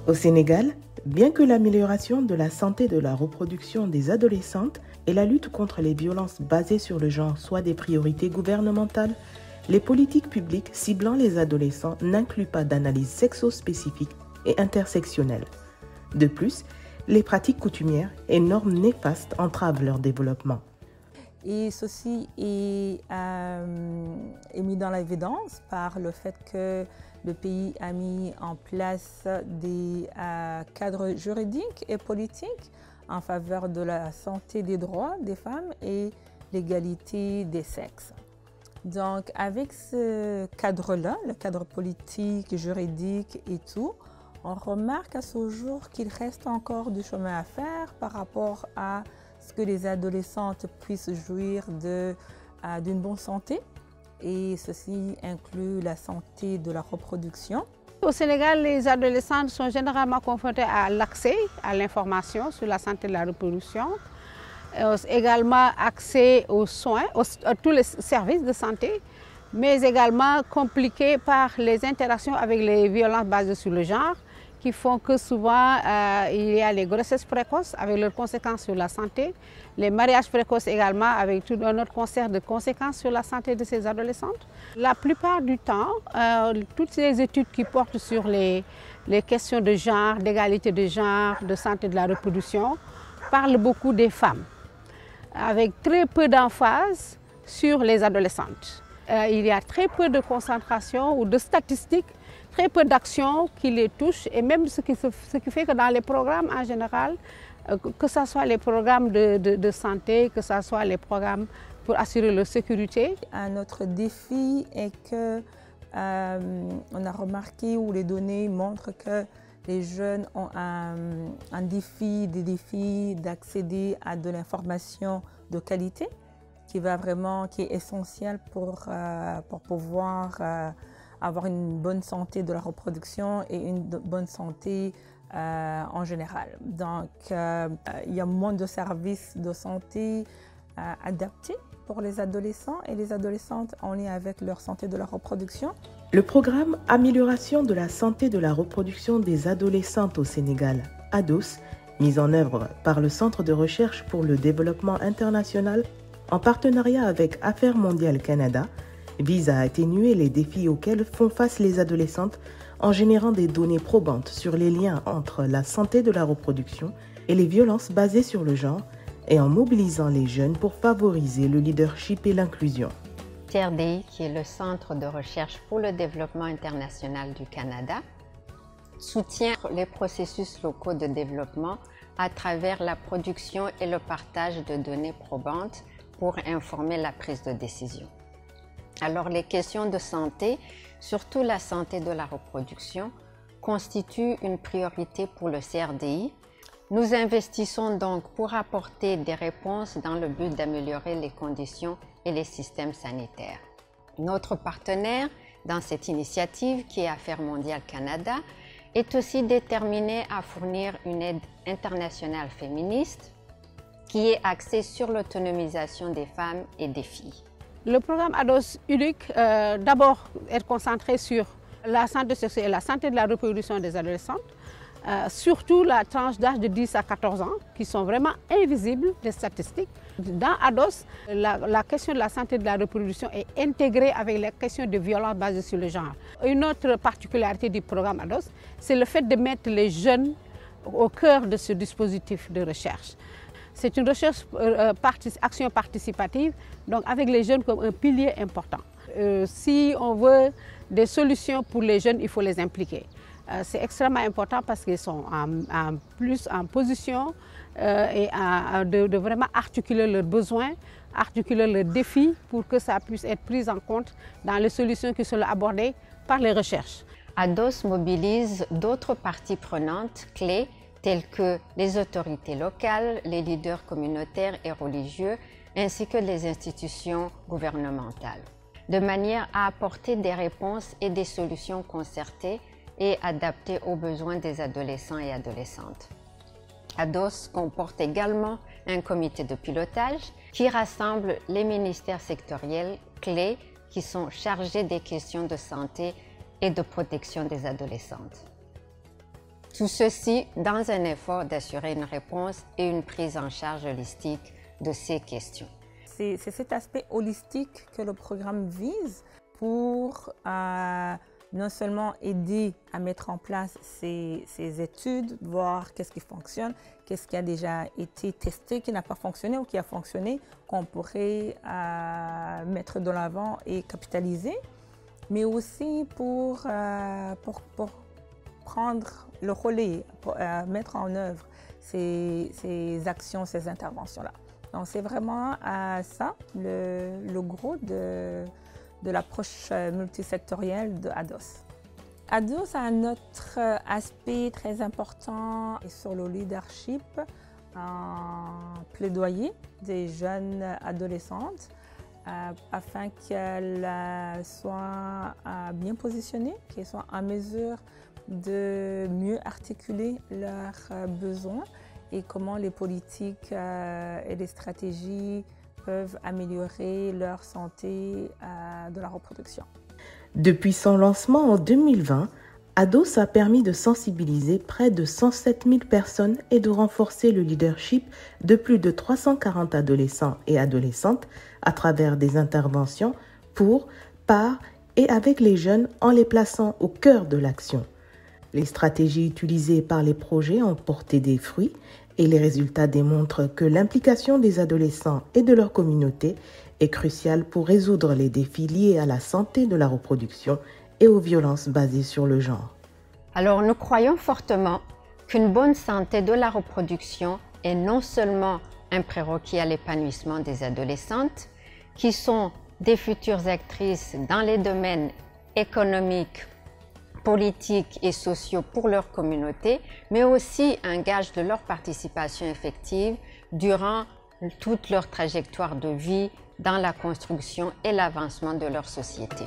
Au Sénégal, bien que l'amélioration de la santé de la reproduction des adolescentes et la lutte contre les violences basées sur le genre soient des priorités gouvernementales, les politiques publiques ciblant les adolescents n'incluent pas d'analyse sexo-spécifique et intersectionnelle. De plus, les pratiques coutumières et normes néfastes entravent leur développement. Et ceci est mis dans l'évidence par le fait que le pays a mis en place des cadres juridiques et politiques en faveur de la santé des droits des femmes et l'égalité des sexes. Donc avec ce cadre-là, le cadre politique, juridique et tout, on remarque à ce jour qu'il reste encore du chemin à faire par rapport à ce que les adolescentes puissent jouir d'une bonne santé. Et ceci inclut la santé de la reproduction. Au Sénégal, les adolescentes sont généralement confrontées à l'accès à l'information sur la santé de la reproduction, également accès aux soins, à tous les services de santé, mais également compliquées par les interactions avec les violences basées sur le genre, qui font que souvent il y a les grossesses précoces avec leurs conséquences sur la santé, les mariages précoces également avec tout un autre concert de conséquences sur la santé de ces adolescentes. La plupart du temps, toutes ces études qui portent sur les questions de genre, d'égalité de genre, de santé de la reproduction, parlent beaucoup des femmes, avec très peu d'emphase sur les adolescentes. Il y a très peu de concentration ou de statistiques, très peu d'actions qui les touchent, et même ce qui fait que dans les programmes en général, que ce soit les programmes de santé, que ce soit les programmes pour assurer leur sécurité. Un autre défi est que on a remarqué, ou les données montrent que les jeunes ont des défis d'accéder à de l'information de qualité qui est essentielle pour pouvoir avoir une bonne santé de la reproduction et une bonne santé en général. Donc, il y a moins de services de santé adaptés pour les adolescents et les adolescentes en lien avec leur santé de la reproduction. Le programme Amélioration de la santé de la reproduction des adolescentes au Sénégal, ADOS, mis en œuvre par le Centre de recherche pour le développement international en partenariat avec Affaires mondiales Canada, vise à atténuer les défis auxquels font face les adolescentes en générant des données probantes sur les liens entre la santé de la reproduction et les violences basées sur le genre et en mobilisant les jeunes pour favoriser le leadership et l'inclusion. CRDI, qui est le Centre de recherche pour le développement international du Canada, soutient les processus locaux de développement à travers la production et le partage de données probantes pour informer la prise de décision. Alors les questions de santé, surtout la santé de la reproduction, constituent une priorité pour le CRDI. Nous investissons donc pour apporter des réponses dans le but d'améliorer les conditions et les systèmes sanitaires. Notre partenaire dans cette initiative, qui est Affaires mondiales Canada, est aussi déterminé à fournir une aide internationale féministe qui est axée sur l'autonomisation des femmes et des filles. Le programme ADOS unique, d'abord, est concentré sur la santé sexuelle et la santé de la reproduction des adolescentes, surtout la tranche d'âge de 10 à 14 ans, qui sont vraiment invisibles des statistiques. Dans ADOS, la question de la santé de la reproduction est intégrée avec la question de violences basées sur le genre. Une autre particularité du programme ADOS, c'est le fait de mettre les jeunes au cœur de ce dispositif de recherche. C'est une recherche action participative, donc avec les jeunes comme un pilier important. Si on veut des solutions pour les jeunes, il faut les impliquer. C'est extrêmement important parce qu'ils sont plus en position de vraiment articuler leurs besoins, articuler leurs défis pour que ça puisse être pris en compte dans les solutions qui sont abordées par les recherches. ADOS mobilise d'autres parties prenantes clés telles que les autorités locales, les leaders communautaires et religieux, ainsi que les institutions gouvernementales, de manière à apporter des réponses et des solutions concertées et adaptées aux besoins des adolescents et adolescentes. ADOS comporte également un comité de pilotage qui rassemble les ministères sectoriels clés qui sont chargés des questions de santé et de protection des adolescentes. Tout ceci dans un effort d'assurer une réponse et une prise en charge holistique de ces questions. C'est cet aspect holistique que le programme vise pour non seulement aider à mettre en place ces études, voir qu'est-ce qui fonctionne, qu'est-ce qui a déjà été testé, qui n'a pas fonctionné ou qui a fonctionné, qu'on pourrait mettre de l'avant et capitaliser, mais aussi pour prendre le relais, pour mettre en œuvre ces actions, ces interventions-là. Donc c'est vraiment ça le gros de l'approche multisectorielle de ADOS. ADOS a un autre aspect très important sur le leadership, un plaidoyer des jeunes adolescentes afin qu'elles soient bien positionnées, qu'elles soient en mesure de mieux articuler leurs besoins et comment les politiques et les stratégies peuvent améliorer leur santé de la reproduction. Depuis son lancement en 2020, ADOS a permis de sensibiliser près de 107 000 personnes et de renforcer le leadership de plus de 340 adolescents et adolescentes à travers des interventions pour, par et avec les jeunes en les plaçant au cœur de l'action. Les stratégies utilisées par les projets ont porté des fruits et les résultats démontrent que l'implication des adolescents et de leur communauté est cruciale pour résoudre les défis liés à la santé de la reproduction et aux violences basées sur le genre. Alors nous croyons fortement qu'une bonne santé de la reproduction est non seulement un prérequis à l'épanouissement des adolescentes, qui sont des futures actrices dans les domaines économiques, politiques et sociaux pour leur communauté, mais aussi un gage de leur participation effective durant toute leur trajectoire de vie dans la construction et l'avancement de leur société.